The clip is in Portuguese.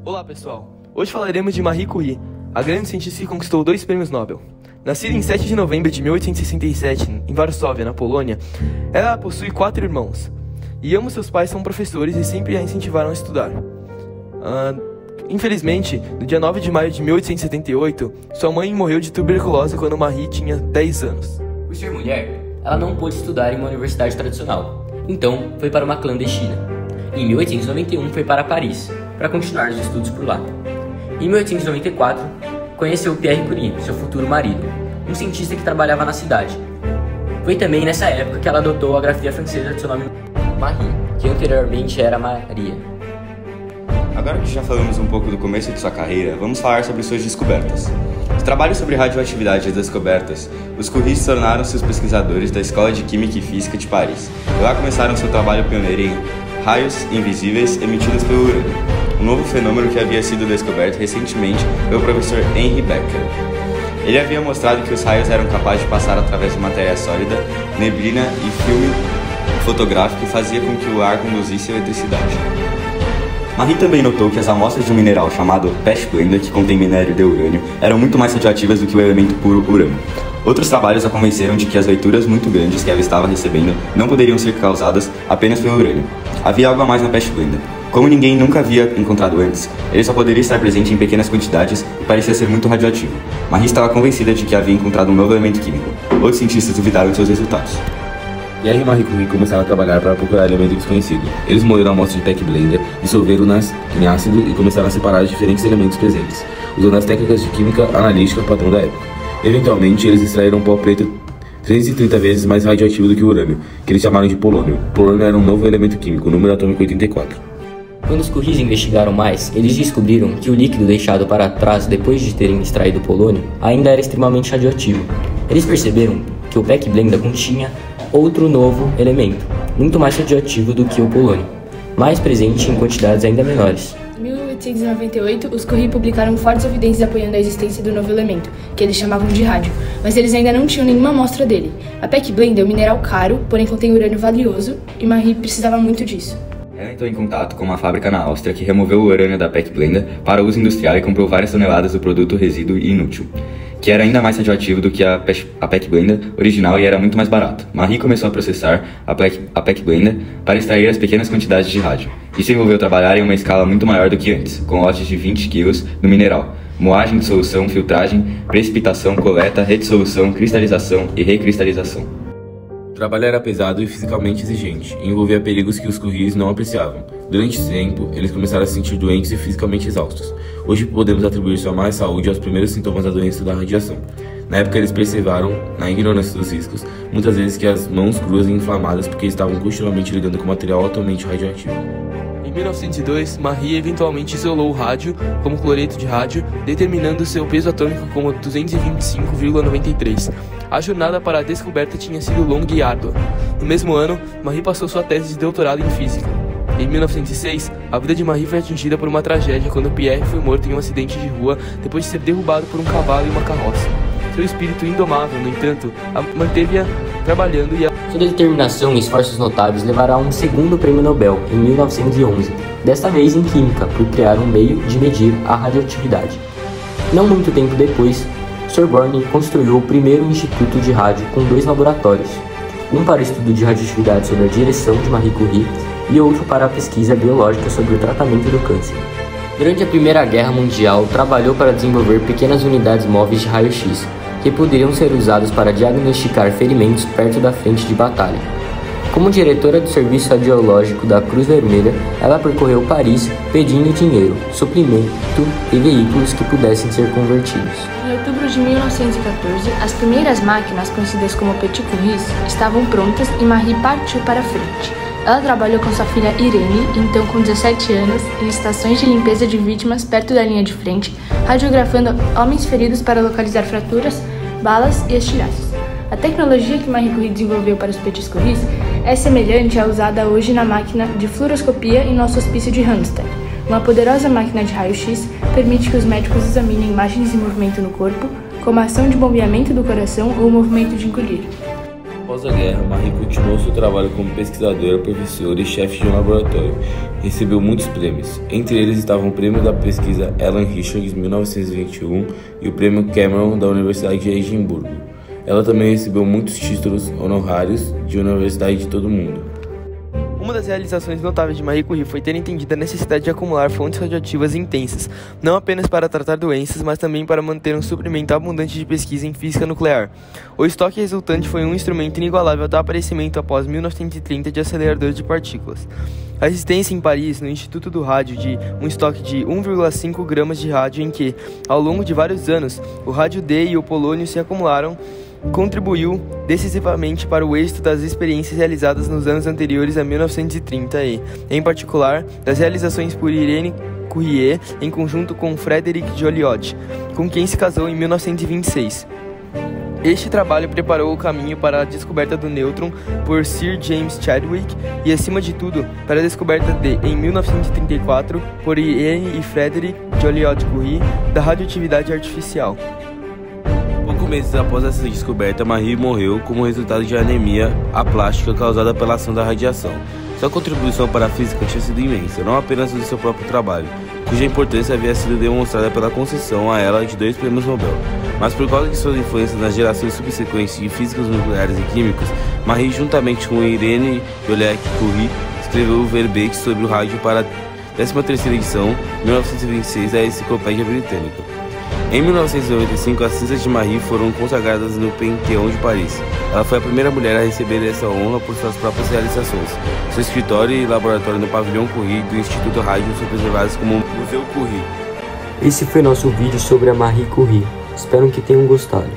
Olá pessoal, hoje falaremos de Marie Curie, a grande cientista que conquistou 2 prêmios Nobel. Nascida em 7 de novembro de 1867 em Varsóvia, na Polônia, ela possui 4 irmãos, e ambos seus pais são professores e sempre a incentivaram a estudar. Infelizmente, no dia 9 de maio de 1878, sua mãe morreu de tuberculose quando Marie tinha 10 anos. Por ser mulher, ela não pôde estudar em uma universidade tradicional, então foi para uma clandestina. Em 1891 foi para Paris, para continuar os estudos por lá. Em 1894, conheceu Pierre Curie, seu futuro marido, um cientista que trabalhava na cidade. Foi também nessa época que ela adotou a grafia francesa de seu nome Marie, que anteriormente era Maria. Agora que já falamos um pouco do começo de sua carreira, vamos falar sobre suas descobertas. Os trabalhos sobre radioatividade e as descobertas, os Curies tornaram-se os pesquisadores da Escola de Química e Física de Paris. E lá começaram seu trabalho pioneiro em raios invisíveis emitidos pelo urânio, um novo fenômeno que havia sido descoberto recentemente pelo professor Henri Becquerel. Ele havia mostrado que os raios eram capazes de passar através de matéria sólida, neblina e filme fotográfico que fazia com que o ar conduzisse a eletricidade. Marie também notou que as amostras de um mineral chamado pechblenda, que contém minério de urânio, eram muito mais radioativas do que o elemento puro urânio. Outros trabalhos a convenceram de que as leituras muito grandes que ela estava recebendo não poderiam ser causadas apenas pelo urânio. Havia algo a mais na pechblenda. Como ninguém nunca havia encontrado antes, ele só poderia estar presente em pequenas quantidades e parecia ser muito radioativo. Marie estava convencida de que havia encontrado um novo elemento químico. Outros cientistas duvidaram de seus resultados. Pierre e Marie Curie começaram a trabalhar para procurar elemento desconhecido. Eles moeram amostras de pechblenda, dissolveram-nas em ácido e começaram a separar os diferentes elementos presentes, usando as técnicas de química analítica padrão da época. Eventualmente, eles extraíram pó preto 330 vezes mais radioativo do que o urânio, que eles chamaram de polônio. Polônio era um novo elemento químico, número atômico 84. Quando os Curies investigaram mais, eles descobriram que o líquido deixado para trás depois de terem extraído o polônio ainda era extremamente radioativo. Eles perceberam que o pechblenda continha outro novo elemento, muito mais radioativo do que o polônio, mais presente em quantidades ainda menores. Em 1898, os Curie publicaram fortes evidências apoiando a existência do novo elemento, que eles chamavam de rádio, mas eles ainda não tinham nenhuma amostra dele. A pechblenda é um mineral caro, porém contém urânio valioso, e Marie precisava muito disso. Ela entrou em contato com uma fábrica na Áustria que removeu o urânio da pechblenda para uso industrial e comprou várias toneladas do produto resíduo inútil, que era ainda mais radioativo do que a pechblenda original e era muito mais barato. Marie começou a processar a pechblenda para extrair as pequenas quantidades de rádio. Isso envolveu trabalhar em uma escala muito maior do que antes, com lotes de 20 kg do mineral, moagem de solução, filtragem, precipitação, coleta, redissolução, cristalização e recristalização. O trabalho era pesado e fisicamente exigente, e envolvia perigos que os Curies não apreciavam. Durante esse tempo, eles começaram a se sentir doentes e fisicamente exaustos. Hoje podemos atribuir sua má saúde aos primeiros sintomas da doença da radiação. Na época eles perseveram, na ignorância dos riscos, muitas vezes que as mãos cruas e inflamadas porque estavam continuamente lidando com material altamente radioativo. Em 1902, Marie eventualmente isolou o rádio como cloreto de rádio, determinando seu peso atômico como 225,93. A jornada para a descoberta tinha sido longa e árdua. No mesmo ano, Marie passou sua tese de doutorado em física. Em 1906, a vida de Marie foi atingida por uma tragédia quando Pierre foi morto em um acidente de rua depois de ser derrubado por um cavalo e uma carroça. Seu espírito indomável, no entanto, manteve-a trabalhando e Sua determinação e esforços notáveis levaram a um segundo prêmio Nobel, em 1911, desta vez em Química, por criar um meio de medir a radioatividade. Não muito tempo depois, Sorbonne construiu o primeiro instituto de rádio com 2 laboratórios, um para o estudo de radioatividade sob a direção de Marie Curie e outro para a pesquisa biológica sobre o tratamento do câncer. Durante a Primeira Guerra Mundial, trabalhou para desenvolver pequenas unidades móveis de raio-x, que poderiam ser usados para diagnosticar ferimentos perto da frente de batalha. Como diretora do Serviço Radiológico da Cruz Vermelha, ela percorreu Paris pedindo dinheiro, suprimento e veículos que pudessem ser convertidos. Em outubro de 1914, as primeiras máquinas, conhecidas como Petit Curies, estavam prontas e Marie partiu para a frente. Ela trabalhou com sua filha Irene, então com 17 anos, em estações de limpeza de vítimas perto da linha de frente, radiografando homens feridos para localizar fraturas, balas e estilhaços. A tecnologia que Marie Curie desenvolveu para os Petit Curies é semelhante à usada hoje na máquina de fluoroscopia em nosso hospício de Randstad. Uma poderosa máquina de raio-x permite que os médicos examinem imagens em movimento no corpo, como a ação de bombeamento do coração ou o movimento de encolher. Após a guerra, Marie continuou seu trabalho como pesquisadora, professora e chefe de um laboratório. Recebeu muitos prêmios. Entre eles estavam o Prêmio da Pesquisa Ellen Richards, 1921, e o Prêmio Cameron da Universidade de Edimburgo. Ela também recebeu muitos títulos honorários de universidades de todo o mundo. Uma das realizações notáveis de Marie Curie foi ter entendido a necessidade de acumular fontes radioativas intensas, não apenas para tratar doenças, mas também para manter um suprimento abundante de pesquisa em física nuclear. O estoque resultante foi um instrumento inigualável do aparecimento após 1930 de aceleradores de partículas. A existência em Paris, no Instituto do Rádio, de um estoque de 1,5 gramas de rádio em que, ao longo de vários anos, o rádio D e o polônio se acumularam, contribuiu decisivamente para o êxito das experiências realizadas nos anos anteriores a 1930 e, em particular, das realizações por Irene Curie em conjunto com Frederic Joliot, com quem se casou em 1926. Este trabalho preparou o caminho para a descoberta do nêutron por Sir James Chadwick e, acima de tudo, para a descoberta em 1934, por Irene e Frederic Joliot Curie, da radioatividade artificial. Poucos meses após essa descoberta, Marie morreu como resultado de anemia aplástica causada pela ação da radiação. Sua contribuição para a física tinha sido imensa, não apenas do seu próprio trabalho, cuja importância havia sido demonstrada pela concessão a ela de 2 prêmios Nobel, mas por causa de suas influências nas gerações subsequentes de físicos nucleares e químicos, Marie, juntamente com Irene Joliot Curie, escreveu o verbete sobre o rádio para a 13ª edição, 1926, da Enciclopédia Britânica. Em 1995, as cinzas de Marie foram consagradas no Panteão de Paris. Ela foi a primeira mulher a receber essa honra por suas próprias realizações. Seu escritório e laboratório no Pavilhão Curie do Instituto Rádio são preservados como Museu Curie. Esse foi nosso vídeo sobre a Marie Curie. Espero que tenham gostado.